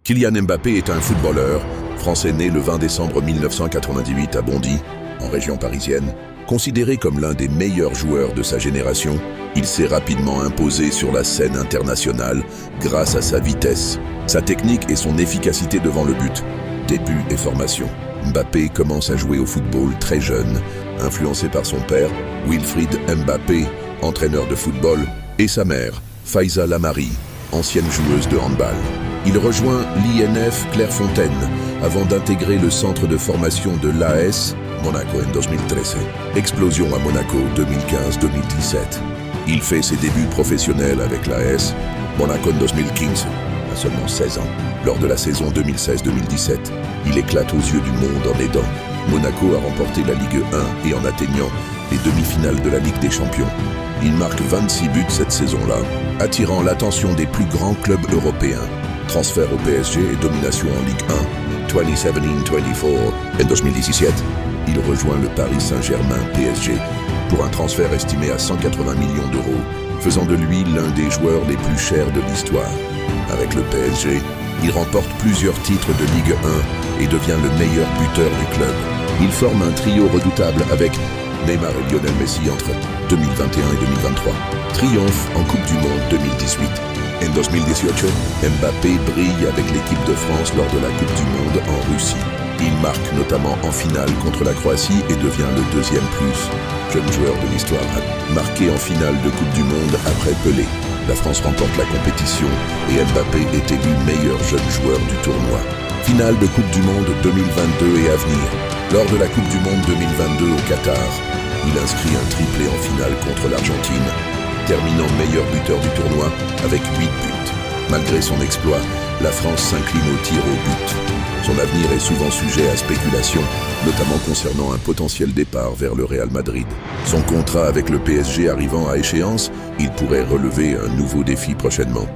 Kylian Mbappé est un footballeur français né le 20 décembre 1998 à Bondy, en région parisienne. Considéré comme l'un des meilleurs joueurs de sa génération, il s'est rapidement imposé sur la scène internationale grâce à sa vitesse, sa technique et son efficacité devant le but. Début et formation. Mbappé commence à jouer au football très jeune, influencé par son père, Wilfried Mbappé, entraîneur de football, et sa mère, Faiza Lamari, ancienne joueuse de handball. Il rejoint l'INF Clairefontaine avant d'intégrer le centre de formation de l'AS Monaco en 2013. Explosion à Monaco 2015-2017. Il fait ses débuts professionnels avec l'AS Monaco en 2015, à seulement 16 ans. Lors de la saison 2016-2017, il éclate aux yeux du monde en aidant Monaco à remporter la Ligue 1 et en atteignant les demi-finales de la Ligue des Champions. Il marque 26 buts cette saison-là, attirant l'attention des plus grands clubs européens. Transfert au PSG et domination en Ligue 1, 2017-2024. En 2017, il rejoint le Paris Saint-Germain PSG pour un transfert estimé à 180 millions d'euros, faisant de lui l'un des joueurs les plus chers de l'histoire. Avec le PSG, il remporte plusieurs titres de Ligue 1 et devient le meilleur buteur du club. Il forme un trio redoutable avec Neymar et Lionel Messi entre 2021 et 2023. Triomphe en Coupe du Monde 2018. En 2018, Mbappé brille avec l'équipe de France lors de la Coupe du Monde en Russie. Il marque notamment en finale contre la Croatie et devient le deuxième plus jeune joueur de l'histoire marqué en finale de Coupe du Monde après Pelé. La France remporte la compétition et Mbappé est élu meilleur jeune joueur du tournoi. Finale de Coupe du Monde 2022 et à venir. Lors de la Coupe du Monde 2022 au Qatar, il inscrit un triplé en finale contre l'Argentine, terminant meilleur buteur du tournoi avec 8 buts. Malgré son exploit, la France s'incline au tir au but. Son avenir est souvent sujet à spéculation, notamment concernant un potentiel départ vers le Real Madrid. Son contrat avec le PSG arrivant à échéance, il pourrait relever un nouveau défi prochainement.